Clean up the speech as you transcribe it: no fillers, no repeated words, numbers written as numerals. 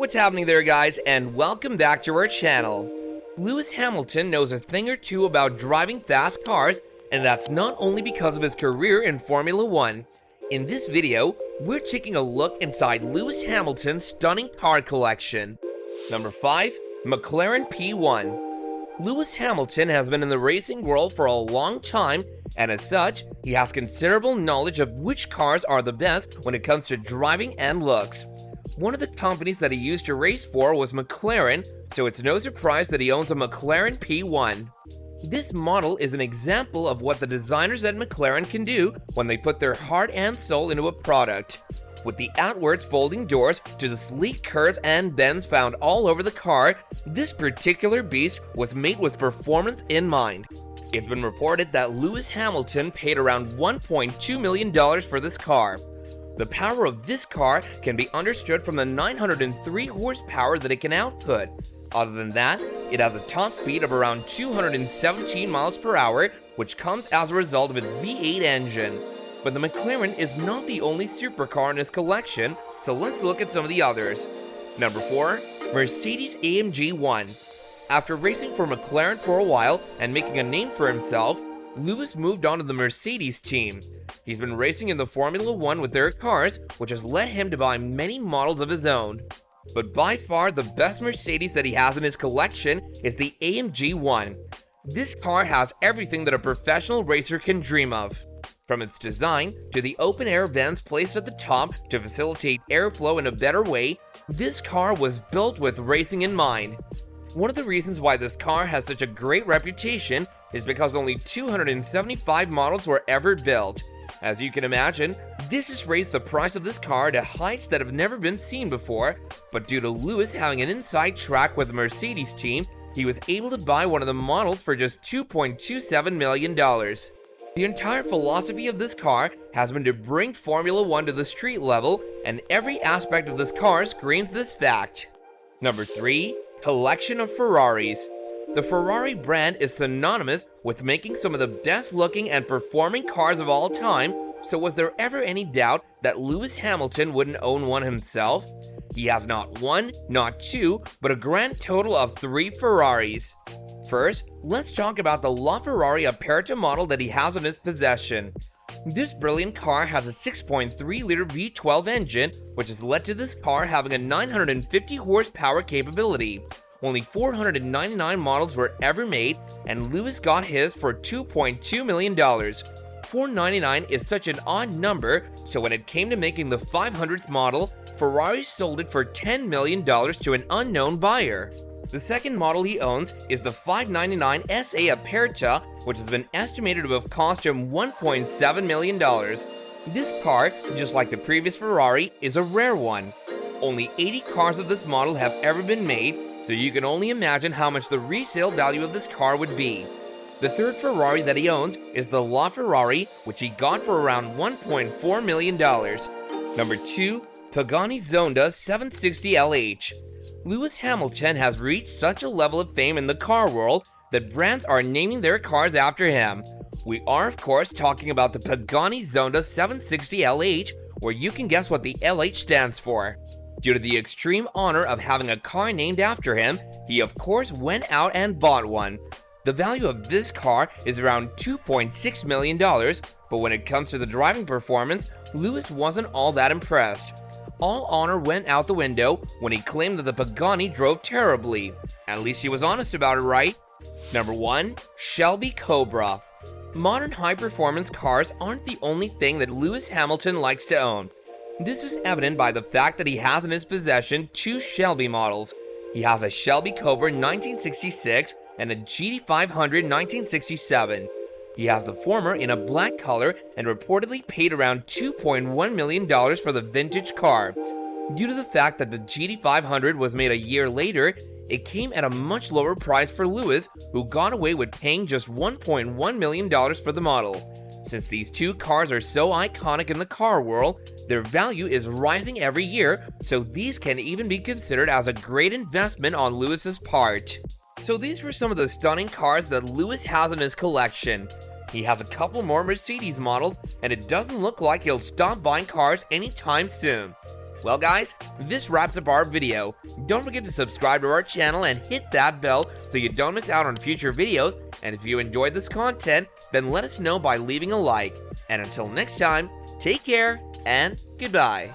What's happening there, guys, and welcome back to our channel. Lewis Hamilton knows a thing or two about driving fast cars, and that's not only because of his career in Formula 1. In this video, we're taking a look inside Lewis Hamilton's stunning car collection. Number 5. McLaren P1. Lewis Hamilton has been in the racing world for a long time, and as such, he has considerable knowledge of which cars are the best when it comes to driving and looks. One of the companies that he used to race for was McLaren, so it's no surprise that he owns a McLaren P1. This model is an example of what the designers at McLaren can do when they put their heart and soul into a product. With the outwards folding doors to the sleek curves and bends found all over the car, this particular beast was made with performance in mind. It's been reported that Lewis Hamilton paid around $1.2 million for this car. The power of this car can be understood from the 903 horsepower that it can output. Other than that, it has a top speed of around 217 miles per hour, which comes as a result of its V8 engine. But the McLaren is not the only supercar in his collection, so let's look at some of the others. Number 4. Mercedes-AMG 1. After racing for McLaren for a while and making a name for himself, Lewis moved on to the Mercedes team. He's been racing in the Formula 1 with their cars, which has led him to buy many models of his own. But by far the best Mercedes that he has in his collection is the AMG 1. This car has everything that a professional racer can dream of. From its design to the open-air vents placed at the top to facilitate airflow in a better way, this car was built with racing in mind. One of the reasons why this car has such a great reputation is because only 275 models were ever built. As you can imagine, this has raised the price of this car to heights that have never been seen before, but due to Lewis having an inside track with the Mercedes team, he was able to buy one of the models for just $2.27 million. The entire philosophy of this car has been to bring Formula 1 to the street level, and every aspect of this car screams this fact. Number 3. Collection of Ferraris. The Ferrari brand is synonymous with making some of the best looking and performing cars of all time, so was there ever any doubt that Lewis Hamilton wouldn't own one himself? He has not one, not two, but a grand total of 3 Ferraris. First, let's talk about the LaFerrari Aperta model that he has in his possession. This brilliant car has a 6.3-liter V12 engine, which has led to this car having a 950 horsepower capability. Only 499 models were ever made, and Lewis got his for $2.2 million. 499 is such an odd number, so when it came to making the 500th model, Ferrari sold it for $10 million to an unknown buyer. The second model he owns is the 599 SA Aperta, which has been estimated to have cost him $1.7 million. This car, just like the previous Ferrari, is a rare one. Only 80 cars of this model have ever been made, so you can only imagine how much the resale value of this car would be. The third Ferrari that he owns is the LaFerrari, which he got for around $1.4 million. Number 2. Pagani Zonda 760LH. Lewis Hamilton has reached such a level of fame in the car world that brands are naming their cars after him. We are of course talking about the Pagani Zonda 760LH, where you can guess what the LH stands for. Due to the extreme honor of having a car named after him, he of course went out and bought one. The value of this car is around $2.6 million, but when it comes to the driving performance, Lewis wasn't all that impressed. All honor went out the window when he claimed that the Pagani drove terribly. At least he was honest about it, right? Number 1. Shelby Cobra. Modern high-performance cars aren't the only thing that Lewis Hamilton likes to own. This is evident by the fact that he has in his possession 2 Shelby models. He has a Shelby Cobra 1966 and a GT500 1967. He has the former in a black color and reportedly paid around $2.1 million for the vintage car. Due to the fact that the GT500 was made a year later, it came at a much lower price for Lewis, who got away with paying just $1.1 million for the model. Since these 2 cars are so iconic in the car world, their value is rising every year, so these can even be considered as a great investment on Lewis's part. So these were some of the stunning cars that Lewis has in his collection. He has a couple more Mercedes models, and it doesn't look like he'll stop buying cars anytime soon. Well guys, this wraps up our video. Don't forget to subscribe to our channel and hit that bell so you don't miss out on future videos. And if you enjoyed this content, then let us know by leaving a like. And until next time, take care and goodbye.